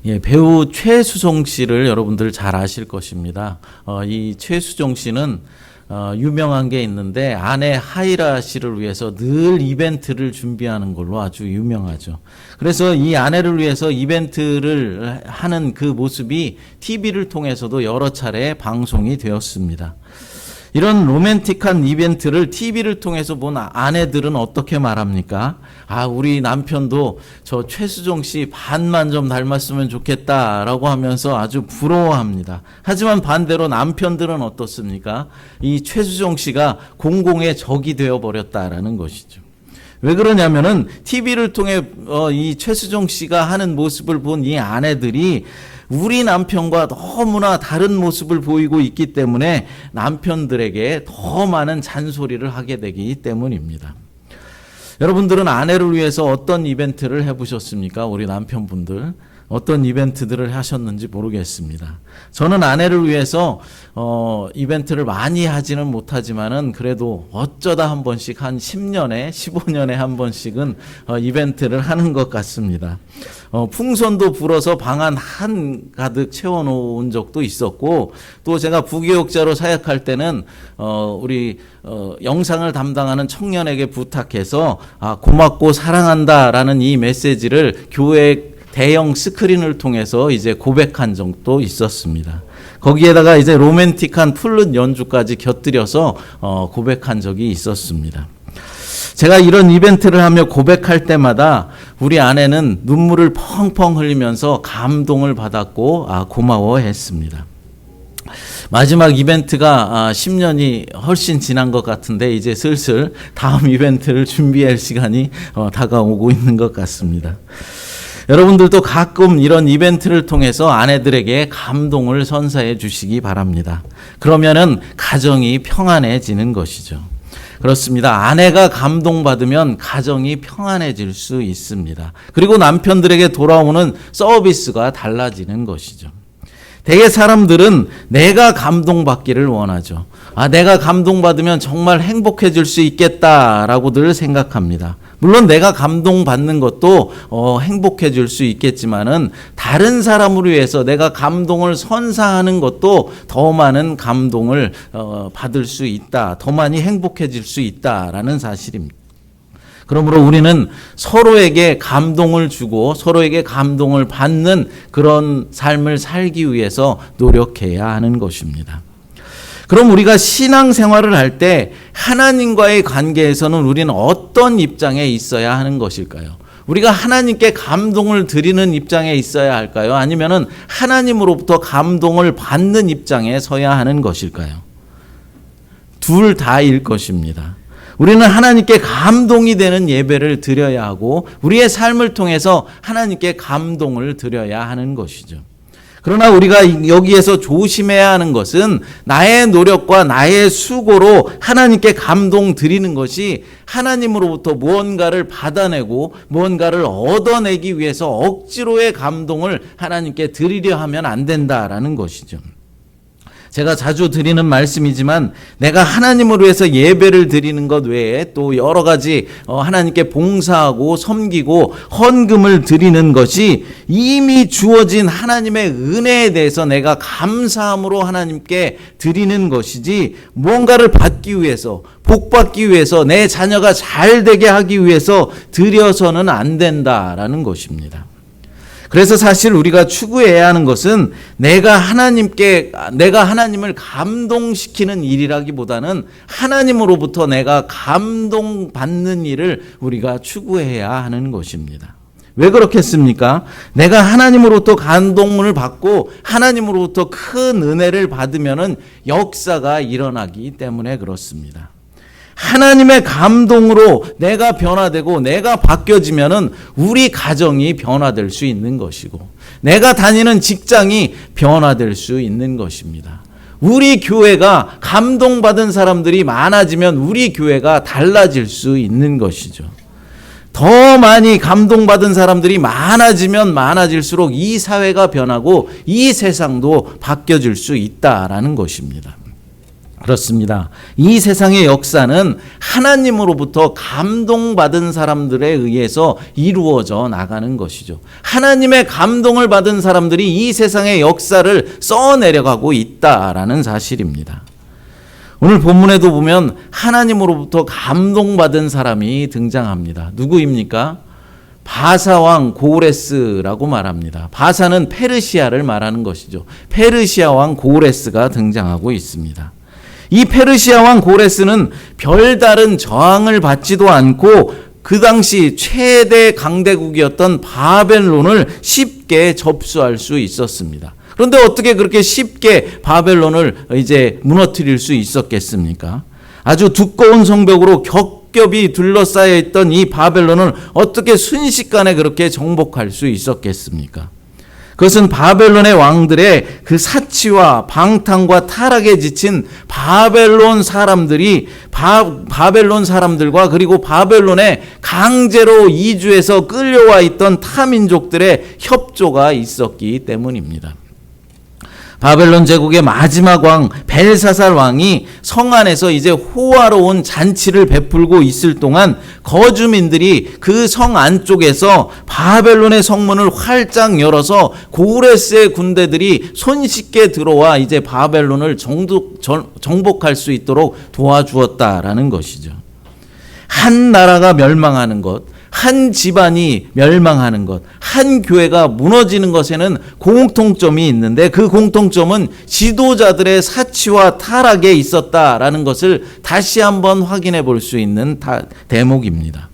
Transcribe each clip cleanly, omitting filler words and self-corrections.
예, 배우 최수종 씨를 여러분들 잘 아실 것입니다. 이 최수종 씨는 유명한 게 있는데 아내 하이라 씨를 위해서 늘 이벤트를 준비하는 걸로 아주 유명하죠. 그래서 이 아내를 위해서 이벤트를 하는 그 모습이 TV를 통해서도 여러 차례 방송이 되었습니다. 이런 로맨틱한 이벤트를 TV를 통해서 본 아내들은 어떻게 말합니까? 우리 남편도 저 최수종 씨 반만 좀 닮았으면 좋겠다라고 하면서 아주 부러워합니다. 하지만 반대로 남편들은 어떻습니까? 이 최수종 씨가 공공의 적이 되어버렸다라는 것이죠. 왜 그러냐면은 TV를 통해 이 최수종 씨가 하는 모습을 본 이 아내들이 우리 남편과 너무나 다른 모습을 보이고 있기 때문에 남편들에게 더 많은 잔소리를 하게 되기 때문입니다. 여러분들은 아내를 위해서 어떤 이벤트를 해보셨습니까? 우리 남편분들 어떤 이벤트들을 하셨는지 모르겠습니다. 저는 아내를 위해서 이벤트를 많이 하지는 못하지만은 그래도 어쩌다 한 번씩 한 10년에 15년에 한 번씩은 이벤트를 하는 것 같습니다. 풍선도 불어서 방 안 한가득 채워놓은 적도 있었고, 또 제가 부교육자로 사역할 때는 우리 영상을 담당하는 청년에게 부탁해서 고맙고 사랑한다라는 이 메시지를 교회 대형 스크린을 통해서 이제 고백한 적도 있었습니다. 거기에다가 이제 로맨틱한 플룻 연주까지 곁들여서 고백한 적이 있었습니다. 제가 이런 이벤트를 하며 고백할 때마다 우리 아내는 눈물을 펑펑 흘리면서 감동을 받았고 고마워했습니다. 마지막 이벤트가 10년이 훨씬 지난 것 같은데 이제 슬슬 다음 이벤트를 준비할 시간이 다가오고 있는 것 같습니다. 여러분들도 가끔 이런 이벤트를 통해서 아내들에게 감동을 선사해 주시기 바랍니다. 그러면은 가정이 평안해지는 것이죠. 그렇습니다. 아내가 감동받으면 가정이 평안해질 수 있습니다. 그리고 남편들에게 돌아오는 서비스가 달라지는 것이죠. 대개 사람들은 내가 감동받기를 원하죠. 내가 감동받으면 정말 행복해질 수 있겠다라고 늘 생각합니다. 물론 내가 감동받는 것도 행복해질 수 있겠지만은 다른 사람을 위해서 내가 감동을 선사하는 것도 더 많은 감동을 받을 수 있다, 더 많이 행복해질 수 있다라는 사실입니다. 그러므로 우리는 서로에게 감동을 주고 서로에게 감동을 받는 그런 삶을 살기 위해서 노력해야 하는 것입니다. 그럼 우리가 신앙생활을 할 때 하나님과의 관계에서는 우리는 어떤 입장에 있어야 하는 것일까요? 우리가 하나님께 감동을 드리는 입장에 있어야 할까요? 아니면은 하나님으로부터 감동을 받는 입장에 서야 하는 것일까요? 둘 다일 것입니다. 우리는 하나님께 감동이 되는 예배를 드려야 하고 우리의 삶을 통해서 하나님께 감동을 드려야 하는 것이죠. 그러나 우리가 여기에서 조심해야 하는 것은 나의 노력과 나의 수고로 하나님께 감동 드리는 것이 하나님으로부터 무언가를 받아내고 무언가를 얻어내기 위해서 억지로의 감동을 하나님께 드리려 하면 안 된다라는 것이죠. 제가 자주 드리는 말씀이지만 내가 하나님을 위해서 예배를 드리는 것 외에 또 여러 가지 하나님께 봉사하고 섬기고 헌금을 드리는 것이 이미 주어진 하나님의 은혜에 대해서 내가 감사함으로 하나님께 드리는 것이지 무언가를 받기 위해서 복받기 위해서 내 자녀가 잘 되게 하기 위해서 드려서는 안 된다라는 것입니다. 그래서 사실 우리가 추구해야 하는 것은 내가 하나님을 감동시키는 일이라기보다는 하나님으로부터 내가 감동받는 일을 우리가 추구해야 하는 것입니다. 왜 그렇겠습니까? 내가 하나님으로부터 감동을 받고 하나님으로부터 큰 은혜를 받으면은 역사가 일어나기 때문에 그렇습니다. 하나님의 감동으로 내가 변화되고 내가 바뀌어지면은 우리 가정이 변화될 수 있는 것이고 내가 다니는 직장이 변화될 수 있는 것입니다. 우리 교회가 감동받은 사람들이 많아지면 우리 교회가 달라질 수 있는 것이죠. 더 많이 감동받은 사람들이 많아지면 많아질수록 이 사회가 변하고 이 세상도 바뀌어질 수 있다라는 것입니다. 그렇습니다. 이 세상의 역사는 하나님으로부터 감동받은 사람들에 의해서 이루어져 나가는 것이죠. 하나님의 감동을 받은 사람들이 이 세상의 역사를 써내려가고 있다라는 사실입니다. 오늘 본문에도 보면 하나님으로부터 감동받은 사람이 등장합니다. 누구입니까? 바사왕 고레스라고 말합니다. 바사는 페르시아를 말하는 것이죠. 페르시아 왕 고레스가 등장하고 있습니다. 이 페르시아 왕 고레스는 별다른 저항을 받지도 않고 그 당시 최대 강대국이었던 바벨론을 쉽게 접수할 수 있었습니다. 그런데 어떻게 그렇게 쉽게 바벨론을 이제 무너뜨릴 수 있었겠습니까? 아주 두꺼운 성벽으로 겹겹이 둘러싸여 있던 이 바벨론을 어떻게 순식간에 그렇게 정복할 수 있었겠습니까? 그것은 바벨론의 왕들의 그 사치와 방탕과 타락에 지친 바벨론 사람들이 바벨론 사람들과 그리고 바벨론에 강제로 이주해서 끌려와 있던 타민족들의 협조가 있었기 때문입니다. 바벨론 제국의 마지막 왕 벨사살 왕이 성 안에서 이제 호화로운 잔치를 베풀고 있을 동안 거주민들이 그 성 안쪽에서 바벨론의 성문을 활짝 열어서 고레스의 군대들이 손쉽게 들어와 이제 바벨론을 정복할 수 있도록 도와주었다라는 것이죠. 한 나라가 멸망하는 것, 한 집안이 멸망하는 것, 한 교회가 무너지는 것에는 공통점이 있는데 그 공통점은 지도자들의 사치와 타락에 있었다라는 것을 다시 한번 확인해 볼 수 있는 대목입니다.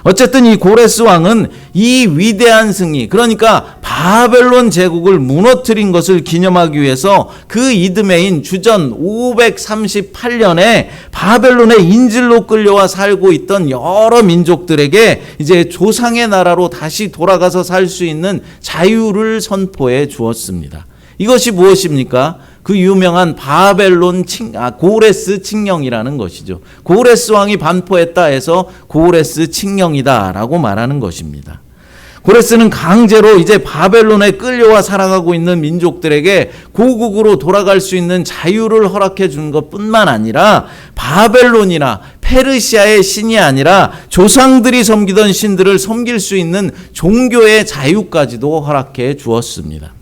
어쨌든 이 고레스 왕은 이 위대한 승리, 그러니까 바벨론 제국을 무너뜨린 것을 기념하기 위해서 그 이듬해인 주전 538년에 바벨론의 인질로 끌려와 살고 있던 여러 민족들에게 이제 조상의 나라로 다시 돌아가서 살 수 있는 자유를 선포해 주었습니다. 이것이 무엇입니까? 그 유명한 고레스 칙령이라는 것이죠. 고레스 왕이 반포했다 해서 고레스 칙령이다라고 말하는 것입니다. 고레스는 강제로 이제 바벨론에 끌려와 살아가고 있는 민족들에게 고국으로 돌아갈 수 있는 자유를 허락해 준 것뿐만 아니라 바벨론이나 페르시아의 신이 아니라 조상들이 섬기던 신들을 섬길 수 있는 종교의 자유까지도 허락해 주었습니다.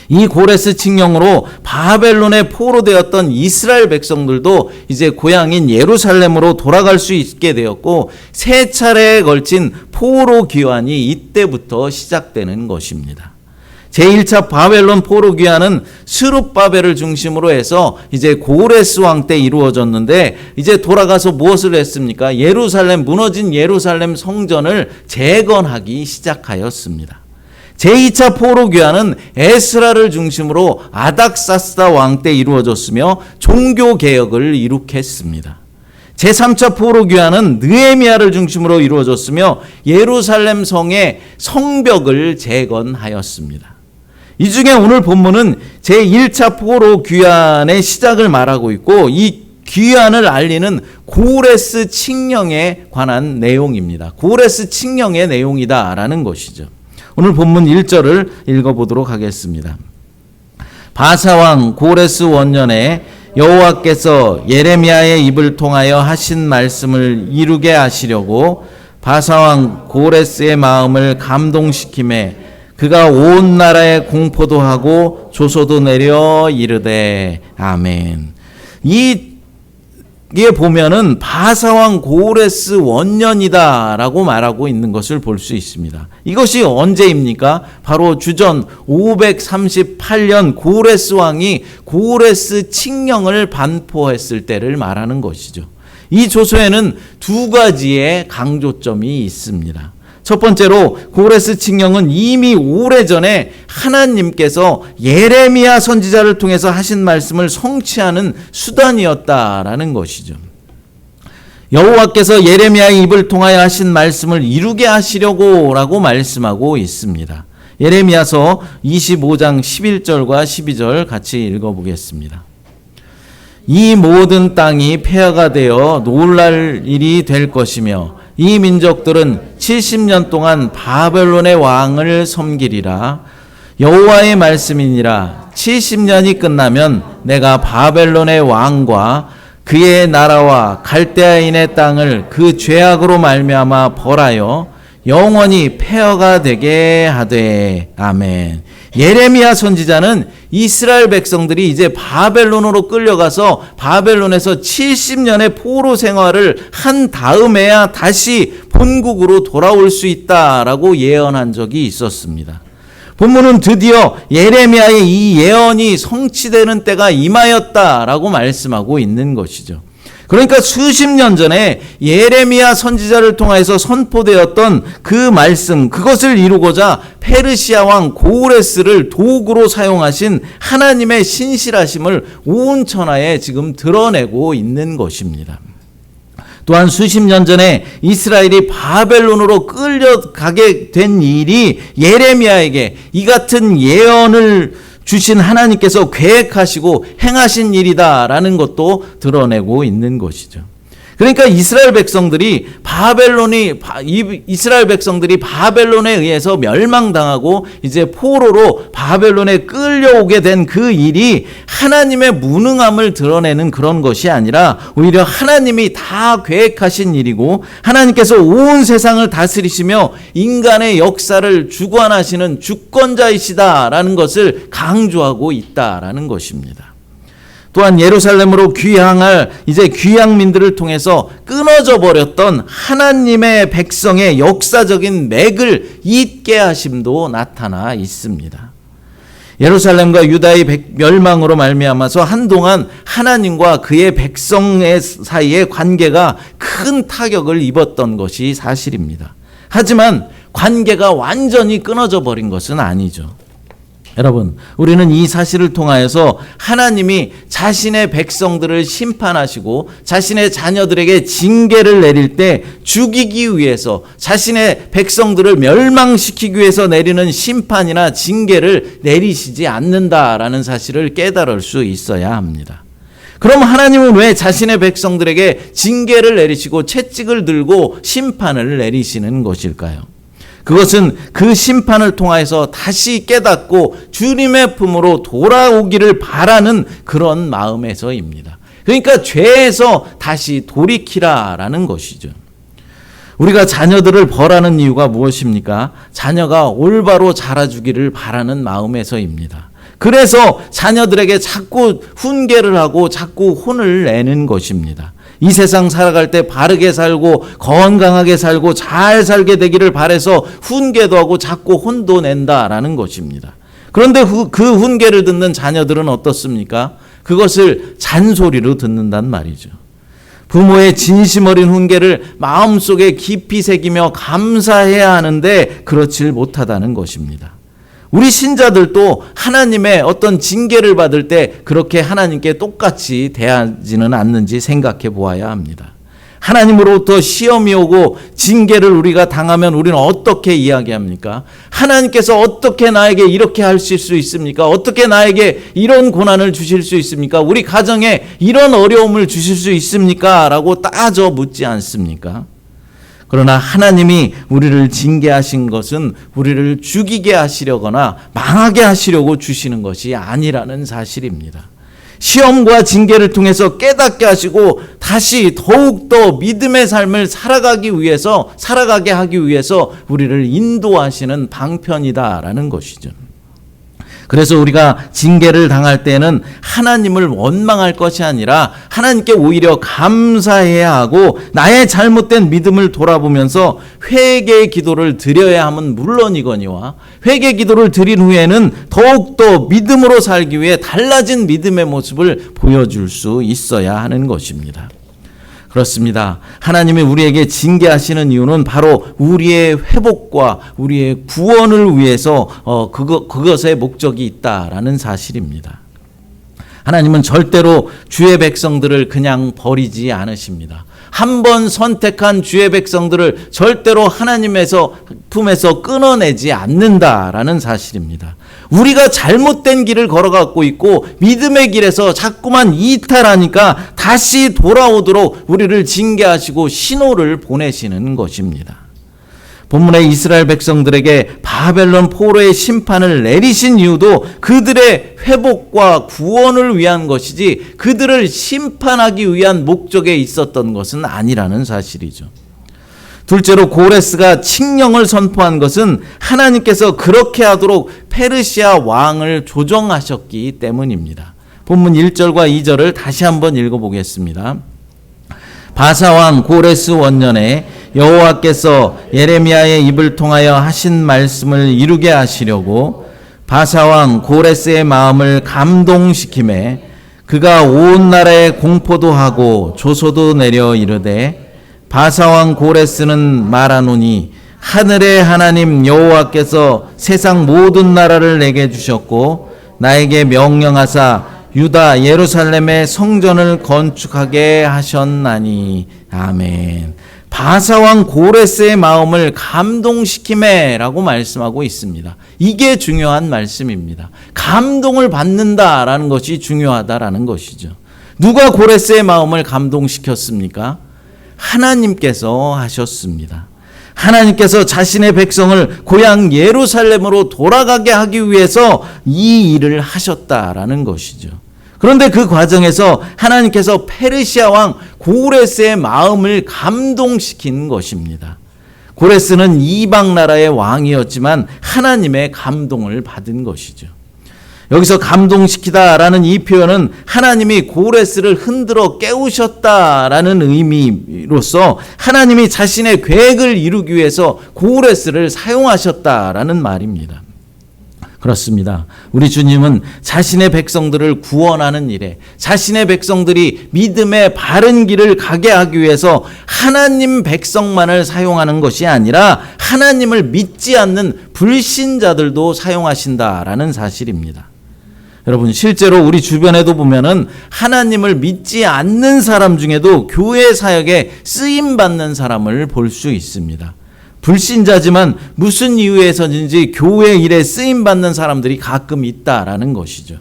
이 고레스 칙령으로 바벨론에 포로되었던 이스라엘 백성들도 이제 고향인 예루살렘으로 돌아갈 수 있게 되었고 세 차례에 걸친 포로 귀환이 이때부터 시작되는 것입니다. 제1차 바벨론 포로 귀환은 스룹바벨을 중심으로 해서 이제 고레스 왕 때 이루어졌는데 이제 돌아가서 무엇을 했습니까? 무너진 예루살렘 성전을 재건하기 시작하였습니다. 제2차 포로 귀환은 에스라를 중심으로 아닥사스다 왕 때 이루어졌으며 종교 개혁을 이룩했습니다. 제3차 포로 귀환은 느헤미야를 중심으로 이루어졌으며 예루살렘 성의 성벽을 재건하였습니다. 이 중에 오늘 본문은 제1차 포로 귀환의 시작을 말하고 있고 이 귀환을 알리는 고레스 칙령에 관한 내용입니다. 고레스 칙령의 내용이다라는 것이죠. 오늘 본문 1절을 읽어보도록 하겠습니다. 바사왕 고레스 원년에 여호와께서 예레미야의 입을 통하여 하신 말씀을 이루게 하시려고 바사왕 고레스의 마음을 감동시키매 그가 온 나라에 공포도 하고 조소도 내려 이르되 아멘. 이게 보면은 바사왕 고레스 원년이다라고 말하고 있는 것을 볼 수 있습니다. 이것이 언제입니까? 바로 주전 538년 고레스 왕이 고레스 칙령을 반포했을 때를 말하는 것이죠. 이 조서에는 두 가지의 강조점이 있습니다. 첫 번째로 고레스 칙령은 이미 오래전에 하나님께서 예레미야 선지자를 통해서 하신 말씀을 성취하는 수단이었다라는 것이죠. 여호와께서 예레미야의 입을 통하여 하신 말씀을 이루게 하시려고 라고 말씀하고 있습니다. 예레미야서 25장 11절과 12절 같이 읽어보겠습니다. 이 모든 땅이 폐허가 되어 놀랄 일이 될 것이며 이 민족들은 70년 동안 바벨론의 왕을 섬기리라. 여호와의 말씀이니라. 70년이 끝나면 내가 바벨론의 왕과 그의 나라와 갈대아인의 땅을 그 죄악으로 말미암아 벌하여 영원히 폐허가 되게 하되. 아멘. 예레미야 선지자는 이스라엘 백성들이 이제 바벨론으로 끌려가서 바벨론에서 70년의 포로 생활을 한 다음에야 다시 본국으로 돌아올 수 있다라고 예언한 적이 있었습니다. 본문은 드디어 예레미야의 이 예언이 성취되는 때가 임하였다라고 말씀하고 있는 것이죠. 그러니까 수십 년 전에 예레미야 선지자를 통해서 선포되었던 그 말씀, 그것을 이루고자 페르시아 왕 고레스를 도구로 사용하신 하나님의 신실하심을 온 천하에 지금 드러내고 있는 것입니다. 또한 수십 년 전에 이스라엘이 바벨론으로 끌려가게 된 일이 예레미야에게 이 같은 예언을 주신 하나님께서 계획하시고 행하신 일이다라는 것도 드러내고 있는 것이죠. 그러니까 이스라엘 백성들이 바벨론에 의해서 멸망당하고 이제 포로로 바벨론에 끌려오게 된 그 일이 하나님의 무능함을 드러내는 그런 것이 아니라 오히려 하나님이 다 계획하신 일이고 하나님께서 온 세상을 다스리시며 인간의 역사를 주관하시는 주권자이시다라는 것을 강조하고 있다라는 것입니다. 또한 예루살렘으로 귀향할 이제 귀향민들을 통해서 끊어져 버렸던 하나님의 백성의 역사적인 맥을 잇게 하심도 나타나 있습니다. 예루살렘과 유다의 멸망으로 말미암아서 한동안 하나님과 그의 백성의 사이의 관계가 큰 타격을 입었던 것이 사실입니다. 하지만 관계가 완전히 끊어져 버린 것은 아니죠. 여러분, 우리는 이 사실을 통하여서 하나님이 자신의 백성들을 심판하시고 자신의 자녀들에게 징계를 내릴 때 죽이기 위해서 자신의 백성들을 멸망시키기 위해서 내리는 심판이나 징계를 내리시지 않는다라는 사실을 깨달을 수 있어야 합니다. 그럼 하나님은 왜 자신의 백성들에게 징계를 내리시고 채찍을 들고 심판을 내리시는 것일까요? 그것은 그 심판을 통해서 다시 깨닫고 주님의 품으로 돌아오기를 바라는 그런 마음에서입니다. 그러니까 죄에서 다시 돌이키라라는 것이죠. 우리가 자녀들을 벌하는 이유가 무엇입니까? 자녀가 올바로 자라주기를 바라는 마음에서입니다. 그래서 자녀들에게 자꾸 훈계를 하고 자꾸 혼을 내는 것입니다. 이 세상 살아갈 때 바르게 살고 건강하게 살고 잘 살게 되기를 바라서 훈계도 하고 자꾸 혼도 낸다라는 것입니다. 그런데 그 훈계를 듣는 자녀들은 어떻습니까? 그것을 잔소리로 듣는단 말이죠. 부모의 진심 어린 훈계를 마음속에 깊이 새기며 감사해야 하는데 그렇지 못하다는 것입니다. 우리 신자들도 하나님의 어떤 징계를 받을 때 그렇게 하나님께 똑같이 대하지는 않는지 생각해 보아야 합니다. 하나님으로부터 시험이 오고 징계를 우리가 당하면 우리는 어떻게 이야기합니까? 하나님께서 어떻게 나에게 이렇게 하실 수 있습니까? 어떻게 나에게 이런 고난을 주실 수 있습니까? 우리 가정에 이런 어려움을 주실 수 있습니까? 라고 따져 묻지 않습니까? 그러나 하나님이 우리를 징계하신 것은 우리를 죽이게 하시려거나 망하게 하시려고 주시는 것이 아니라는 사실입니다. 시험과 징계를 통해서 깨닫게 하시고 다시 더욱더 믿음의 삶을 살아가게 하기 위해서 우리를 인도하시는 방편이다라는 것이죠. 그래서 우리가 징계를 당할 때는 하나님을 원망할 것이 아니라 하나님께 오히려 감사해야 하고 나의 잘못된 믿음을 돌아보면서 회개의 기도를 드려야 함은 물론이거니와 회개 기도를 드린 후에는 더욱더 믿음으로 살기 위해 달라진 믿음의 모습을 보여줄 수 있어야 하는 것입니다. 그렇습니다. 하나님이 우리에게 징계하시는 이유는 바로 우리의 회복과 우리의 구원을 위해서 그것의 목적이 있다라는 사실입니다. 하나님은 절대로 주의 백성들을 그냥 버리지 않으십니다. 한 번 선택한 주의 백성들을 절대로 하나님의 품에서 끊어내지 않는다라는 사실입니다. 우리가 잘못된 길을 걸어가고 있고 믿음의 길에서 자꾸만 이탈하니까 다시 돌아오도록 우리를 징계하시고 신호를 보내시는 것입니다. 본문의 이스라엘 백성들에게 바벨론 포로의 심판을 내리신 이유도 그들의 회복과 구원을 위한 것이지 그들을 심판하기 위한 목적에 있었던 것은 아니라는 사실이죠. 둘째로 고레스가 칙령을 선포한 것은 하나님께서 그렇게 하도록 페르시아 왕을 조정하셨기 때문입니다. 본문 1절과 2절을 다시 한번 읽어보겠습니다. 바사왕 고레스 원년에 여호와께서 예레미야의 입을 통하여 하신 말씀을 이루게 하시려고 바사왕 고레스의 마음을 감동시키매 그가 온 나라에 공포도 하고 조소도 내려 이르되 바사왕 고레스는 말하노니 하늘의 하나님 여호와께서 세상 모든 나라를 내게 주셨고 나에게 명령하사 유다 예루살렘의 성전을 건축하게 하셨나니. 아멘. 바사왕 고레스의 마음을 감동시키매 라고 말씀하고 있습니다. 이게 중요한 말씀입니다. 감동을 받는다라는 것이 중요하다라는 것이죠. 누가 고레스의 마음을 감동시켰습니까? 하나님께서 하셨습니다. 하나님께서 자신의 백성을 고향 예루살렘으로 돌아가게 하기 위해서 이 일을 하셨다라는 것이죠. 그런데 그 과정에서 하나님께서 페르시아 왕 고레스의 마음을 감동시킨 것입니다. 고레스는 이방 나라의 왕이었지만 하나님의 감동을 받은 것이죠. 여기서 감동시키다라는 이 표현은 하나님이 고레스를 흔들어 깨우셨다라는 의미로서 하나님이 자신의 계획을 이루기 위해서 고레스를 사용하셨다라는 말입니다. 그렇습니다. 우리 주님은 자신의 백성들을 구원하는 일에 자신의 백성들이 믿음의 바른 길을 가게 하기 위해서 하나님 백성만을 사용하는 것이 아니라 하나님을 믿지 않는 불신자들도 사용하신다라는 사실입니다. 여러분, 실제로 우리 주변에도 보면은 하나님을 믿지 않는 사람 중에도 교회 사역에 쓰임받는 사람을 볼 수 있습니다. 불신자지만 무슨 이유에서든지 교회 일에 쓰임받는 사람들이 가끔 있다라는 것이죠.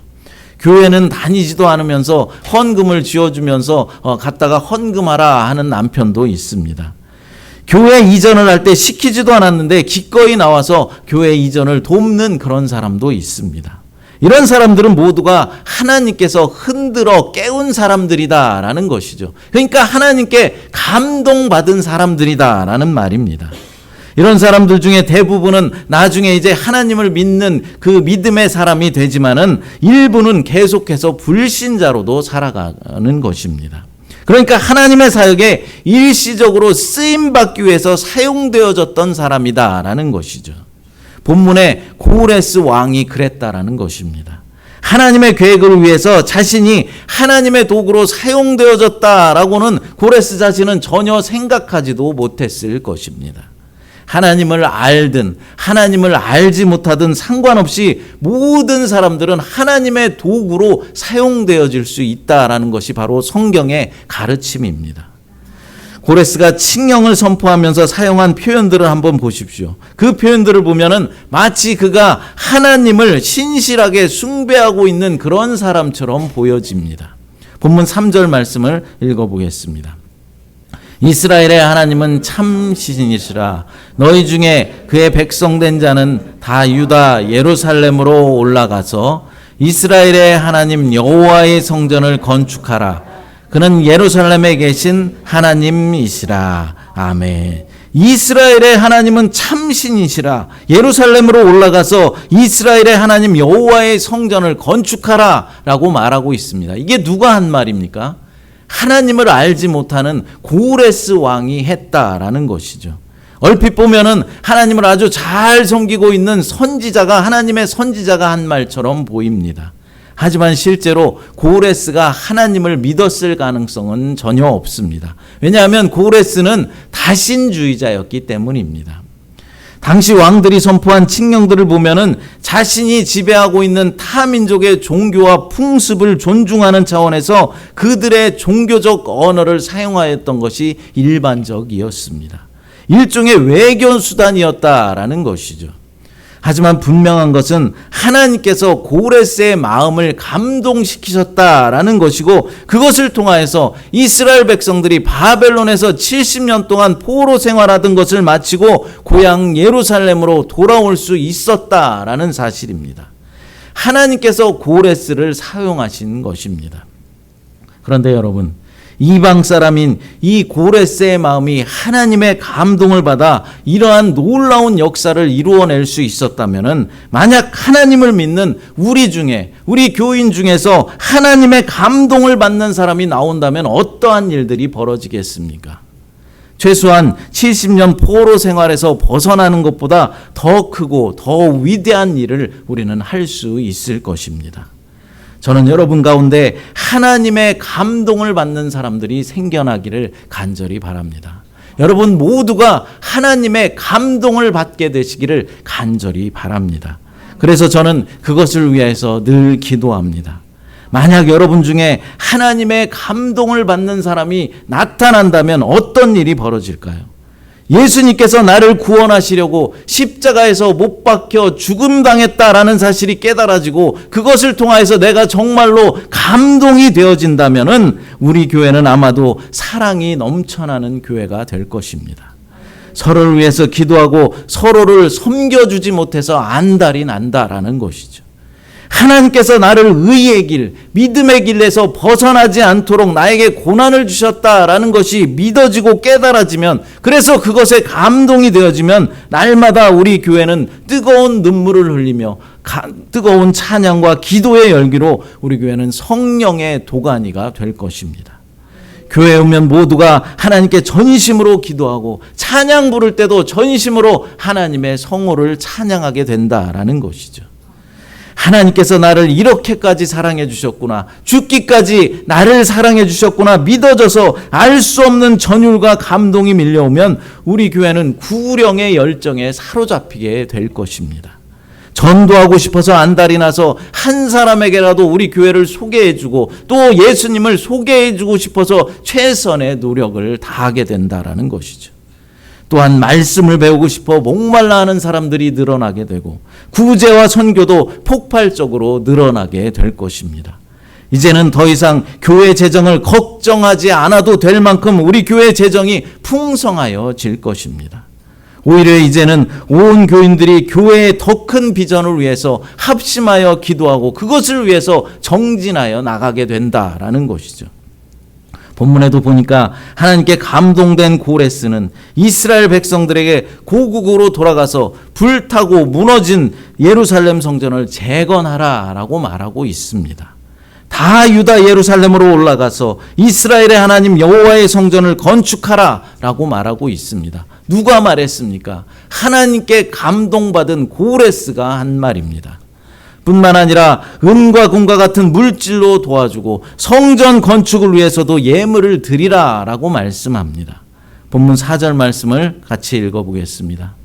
교회는 다니지도 않으면서 헌금을 지어주면서 갔다가 헌금하라 하는 남편도 있습니다. 교회 이전을 할 때 시키지도 않았는데 기꺼이 나와서 교회 이전을 돕는 그런 사람도 있습니다. 이런 사람들은 모두가 하나님께서 흔들어 깨운 사람들이다라는 것이죠. 그러니까 하나님께 감동받은 사람들이다라는 말입니다. 이런 사람들 중에 대부분은 나중에 이제 하나님을 믿는 그 믿음의 사람이 되지만은 일부는 계속해서 불신자로도 살아가는 것입니다. 그러니까 하나님의 사역에 일시적으로 쓰임받기 위해서 사용되어졌던 사람이다라는 것이죠. 본문에 고레스 왕이 그랬다라는 것입니다. 하나님의 계획을 위해서 자신이 하나님의 도구로 사용되어졌다라고는 고레스 자신은 전혀 생각하지도 못했을 것입니다. 하나님을 알든 하나님을 알지 못하든 상관없이 모든 사람들은 하나님의 도구로 사용되어질 수 있다라는 것이 바로 성경의 가르침입니다. 고레스가 칙령을 선포하면서 사용한 표현들을 한번 보십시오. 그 표현들을 보면은 마치 그가 하나님을 신실하게 숭배하고 있는 그런 사람처럼 보여집니다. 본문 3절 말씀을 읽어보겠습니다. 이스라엘의 하나님은 참 신이시라. 너희 중에 그의 백성된 자는 다 유다 예루살렘으로 올라가서 이스라엘의 하나님 여호와의 성전을 건축하라. 그는 예루살렘에 계신 하나님이시라. 아멘. 이스라엘의 하나님은 참 신이시라. 예루살렘으로 올라가서 이스라엘의 하나님 여호와의 성전을 건축하라 라고 말하고 있습니다. 이게 누가 한 말입니까? 하나님을 알지 못하는 고레스 왕이 했다라는 것이죠. 얼핏 보면은 하나님을 아주 잘 섬기고 있는 선지자가, 하나님의 선지자가 한 말처럼 보입니다. 하지만 실제로 고레스가 하나님을 믿었을 가능성은 전혀 없습니다. 왜냐하면 고레스는 다신주의자였기 때문입니다. 당시 왕들이 선포한 칙령들을 보면은 자신이 지배하고 있는 타 민족의 종교와 풍습을 존중하는 차원에서 그들의 종교적 언어를 사용하였던 것이 일반적이었습니다. 일종의 외교 수단이었다라는 것이죠. 하지만 분명한 것은 하나님께서 고레스의 마음을 감동시키셨다라는 것이고, 그것을 통하여서 이스라엘 백성들이 바벨론에서 70년 동안 포로 생활하던 것을 마치고 고향 예루살렘으로 돌아올 수 있었다라는 사실입니다. 하나님께서 고레스를 사용하신 것입니다. 그런데 여러분, 이방 사람인 이 고레스의 마음이 하나님의 감동을 받아 이러한 놀라운 역사를 이루어낼 수 있었다면, 만약 하나님을 믿는 우리 중에, 우리 교인 중에서 하나님의 감동을 받는 사람이 나온다면 어떠한 일들이 벌어지겠습니까? 최소한 70년 포로 생활에서 벗어나는 것보다 더 크고 더 위대한 일을 우리는 할 수 있을 것입니다. 저는 여러분 가운데 하나님의 감동을 받는 사람들이 생겨나기를 간절히 바랍니다. 여러분 모두가 하나님의 감동을 받게 되시기를 간절히 바랍니다. 그래서 저는 그것을 위해서 늘 기도합니다. 만약 여러분 중에 하나님의 감동을 받는 사람이 나타난다면 어떤 일이 벌어질까요? 예수님께서 나를 구원하시려고 십자가에서 못 박혀 죽음당했다라는 사실이 깨달아지고, 그것을 통하여서 내가 정말로 감동이 되어진다면 우리 교회는 아마도 사랑이 넘쳐나는 교회가 될 것입니다. 서로를 위해서 기도하고 서로를 섬겨주지 못해서 안달이 난다라는 것이죠. 하나님께서 나를 의의 길, 믿음의 길에서 벗어나지 않도록 나에게 고난을 주셨다라는 것이 믿어지고 깨달아지면, 그래서 그것에 감동이 되어지면 날마다 우리 교회는 뜨거운 눈물을 흘리며 뜨거운 찬양과 기도의 열기로 우리 교회는 성령의 도가니가 될 것입니다. 교회에 오면 모두가 하나님께 전심으로 기도하고 찬양 부를 때도 전심으로 하나님의 성호를 찬양하게 된다라는 것이죠. 하나님께서 나를 이렇게까지 사랑해 주셨구나, 죽기까지 나를 사랑해 주셨구나 믿어져서 알 수 없는 전율과 감동이 밀려오면 우리 교회는 구령의 열정에 사로잡히게 될 것입니다. 전도하고 싶어서 안달이 나서 한 사람에게라도 우리 교회를 소개해주고 또 예수님을 소개해주고 싶어서 최선의 노력을 다하게 된다라는 것이죠. 또한 말씀을 배우고 싶어 목말라 하는 사람들이 늘어나게 되고 구제와 선교도 폭발적으로 늘어나게 될 것입니다. 이제는 더 이상 교회 재정을 걱정하지 않아도 될 만큼 우리 교회 재정이 풍성하여질 것입니다. 오히려 이제는 온 교인들이 교회의 더 큰 비전을 위해서 합심하여 기도하고 그것을 위해서 정진하여 나가게 된다라는 것이죠. 본문에도 보니까 하나님께 감동된 고레스는 이스라엘 백성들에게 고국으로 돌아가서 불타고 무너진 예루살렘 성전을 재건하라라고 말하고 있습니다. 다 유다 예루살렘으로 올라가서 이스라엘의 하나님 여호와의 성전을 건축하라라고 말하고 있습니다. 누가 말했습니까? 하나님께 감동받은 고레스가 한 말입니다. 뿐만 아니라 은과 금과 같은 물질로 도와주고 성전 건축을 위해서도 예물을 드리라라고 말씀합니다. 본문 4절 말씀을 같이 읽어보겠습니다.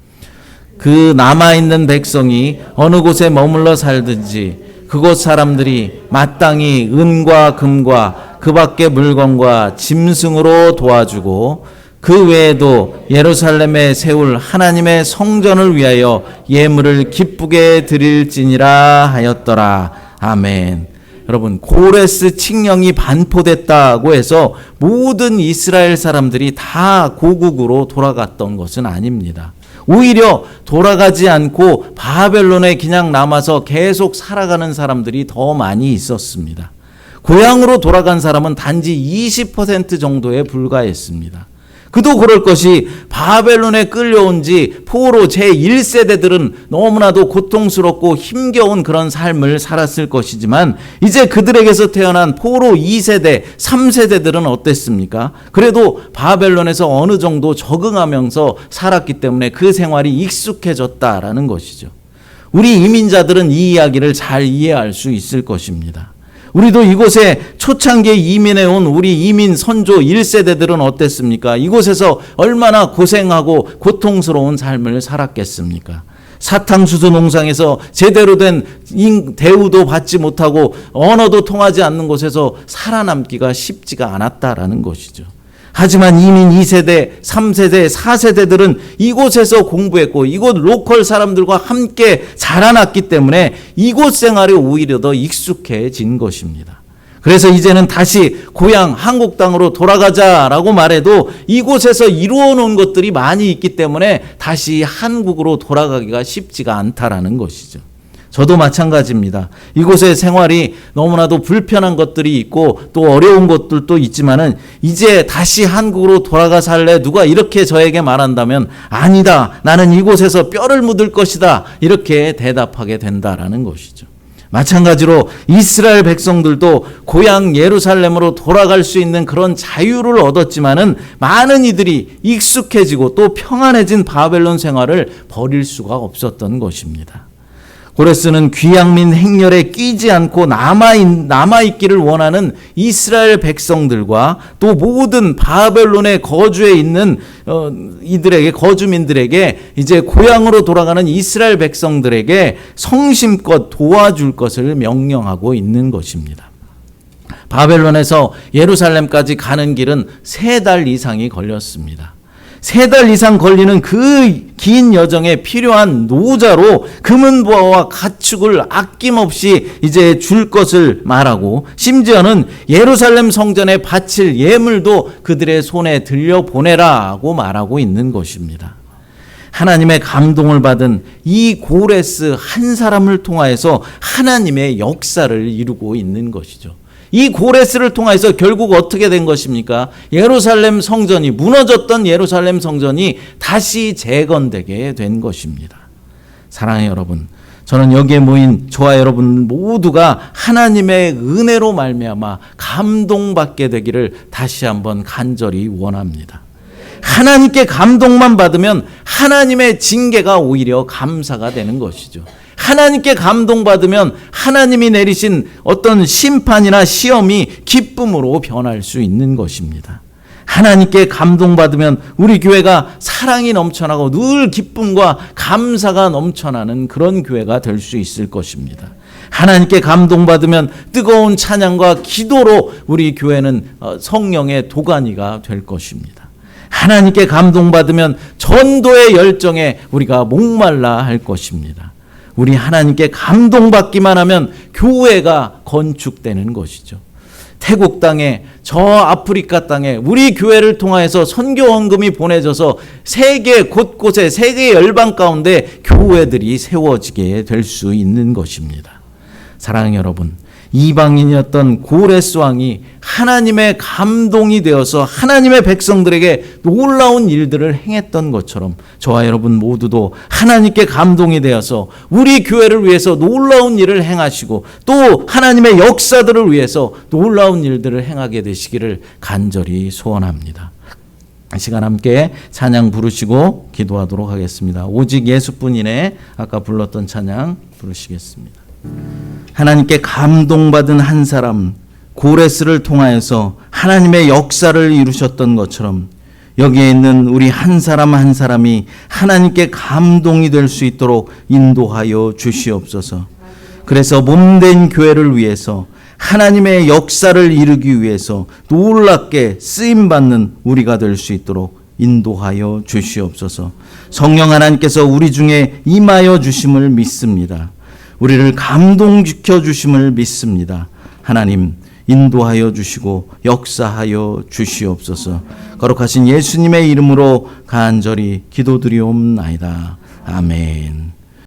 그 남아있는 백성이 어느 곳에 머물러 살든지 그곳 사람들이 마땅히 은과 금과 그 밖의 물건과 짐승으로 도와주고 그 외에도 예루살렘에 세울 하나님의 성전을 위하여 예물을 기쁘게 드릴지니라 하였더라. 아멘. 여러분, 고레스 칙령이 반포됐다고 해서 모든 이스라엘 사람들이 다 고국으로 돌아갔던 것은 아닙니다. 오히려 돌아가지 않고 바벨론에 그냥 남아서 계속 살아가는 사람들이 더 많이 있었습니다. 고향으로 돌아간 사람은 단지 20% 정도에 불과했습니다. 그도 그럴 것이 바벨론에 끌려온 지 포로 제1세대들은 너무나도 고통스럽고 힘겨운 그런 삶을 살았을 것이지만 이제 그들에게서 태어난 포로 2세대, 3세대들은 어땠습니까? 그래도 바벨론에서 어느 정도 적응하면서 살았기 때문에 그 생활이 익숙해졌다라는 것이죠. 우리 이민자들은 이 이야기를 잘 이해할 수 있을 것입니다. 우리도 이곳에 초창기에 이민해 온 우리 이민 선조 1세대들은 어땠습니까? 이곳에서 얼마나 고생하고 고통스러운 삶을 살았겠습니까? 사탕수수 농장에서 제대로 된 대우도 받지 못하고 언어도 통하지 않는 곳에서 살아남기가 쉽지가 않았다라는 것이죠. 하지만 이민 2세대, 3세대, 4세대들은 이곳에서 공부했고 이곳 로컬 사람들과 함께 자라났기 때문에 이곳 생활에 오히려 더 익숙해진 것입니다. 그래서 이제는 다시 고향 한국 땅으로 돌아가자라고 말해도 이곳에서 이루어 놓은 것들이 많이 있기 때문에 다시 한국으로 돌아가기가 쉽지가 않다라는 것이죠. 저도 마찬가지입니다. 이곳의 생활이 너무나도 불편한 것들이 있고 또 어려운 것들도 있지만은 이제 다시 한국으로 돌아가 살래? 누가 이렇게 저에게 말한다면 아니다. 나는 이곳에서 뼈를 묻을 것이다. 이렇게 대답하게 된다라는 것이죠. 마찬가지로 이스라엘 백성들도 고향 예루살렘으로 돌아갈 수 있는 그런 자유를 얻었지만은 많은 이들이 익숙해지고 또 평안해진 바벨론 생활을 버릴 수가 없었던 것입니다. 고레스는 귀양민 행렬에 끼지 않고 남아있기를 원하는 이스라엘 백성들과 또 모든 바벨론에 거주해 있는 이들에게 거주민들에게 이제 고향으로 돌아가는 이스라엘 백성들에게 성심껏 도와줄 것을 명령하고 있는 것입니다. 바벨론에서 예루살렘까지 가는 길은 3달 이상이 걸렸습니다. 3달 이상 걸리는 그 긴 여정에 필요한 노자로 금은보화와 가축을 아낌없이 이제 줄 것을 말하고 심지어는 예루살렘 성전에 바칠 예물도 그들의 손에 들려보내라고 말하고 있는 것입니다. 하나님의 감동을 받은 이 고레스 한 사람을 통하여서 하나님의 역사를 이루고 있는 것이죠. 이 고레스를 통해서 결국 어떻게 된 것입니까? 예루살렘 성전이 무너졌던 예루살렘 성전이 다시 재건되게 된 것입니다. 사랑하는 여러분, 저는 여기에 모인 저와 여러분 모두가 하나님의 은혜로 말미암아 감동받게 되기를 다시 한번 간절히 원합니다. 하나님께 감동만 받으면 하나님의 징계가 오히려 감사가 되는 것이죠. 하나님께 감동받으면 하나님이 내리신 어떤 심판이나 시험이 기쁨으로 변할 수 있는 것입니다. 하나님께 감동받으면 우리 교회가 사랑이 넘쳐나고 늘 기쁨과 감사가 넘쳐나는 그런 교회가 될 수 있을 것입니다. 하나님께 감동받으면 뜨거운 찬양과 기도로 우리 교회는 성령의 도가니가 될 것입니다. 하나님께 감동받으면 전도의 열정에 우리가 목말라 할 것입니다. 우리 하나님께 감동받기만 하면 교회가 건축되는 것이죠. 태국 땅에 저 아프리카 땅에 우리 교회를 통하여서 선교 헌금이 보내져서 세계 곳곳에 세계 열방 가운데 교회들이 세워지게 될 수 있는 것입니다. 사랑하는 여러분, 이방인이었던 고레스 왕이 하나님의 감동이 되어서 하나님의 백성들에게 놀라운 일들을 행했던 것처럼 저와 여러분 모두도 하나님께 감동이 되어서 우리 교회를 위해서 놀라운 일을 행하시고 또 하나님의 역사들을 위해서 놀라운 일들을 행하게 되시기를 간절히 소원합니다. 이 시간 함께 찬양 부르시고 기도하도록 하겠습니다. 오직 예수뿐이네 아까 불렀던 찬양 부르시겠습니다. 하나님께 감동받은 한 사람 고레스를 통하여서 하나님의 역사를 이루셨던 것처럼 여기에 있는 우리 한 사람 한 사람이 하나님께 감동이 될 수 있도록 인도하여 주시옵소서. 그래서 몸된 교회를 위해서 하나님의 역사를 이루기 위해서 놀랍게 쓰임받는 우리가 될 수 있도록 인도하여 주시옵소서. 성령 하나님께서 우리 중에 임하여 주심을 믿습니다. 우리를 감동시켜 주심을 믿습니다. 하나님 인도하여 주시고 역사하여 주시옵소서. 거룩하신 예수님의 이름으로 간절히 기도드리옵나이다. 아멘.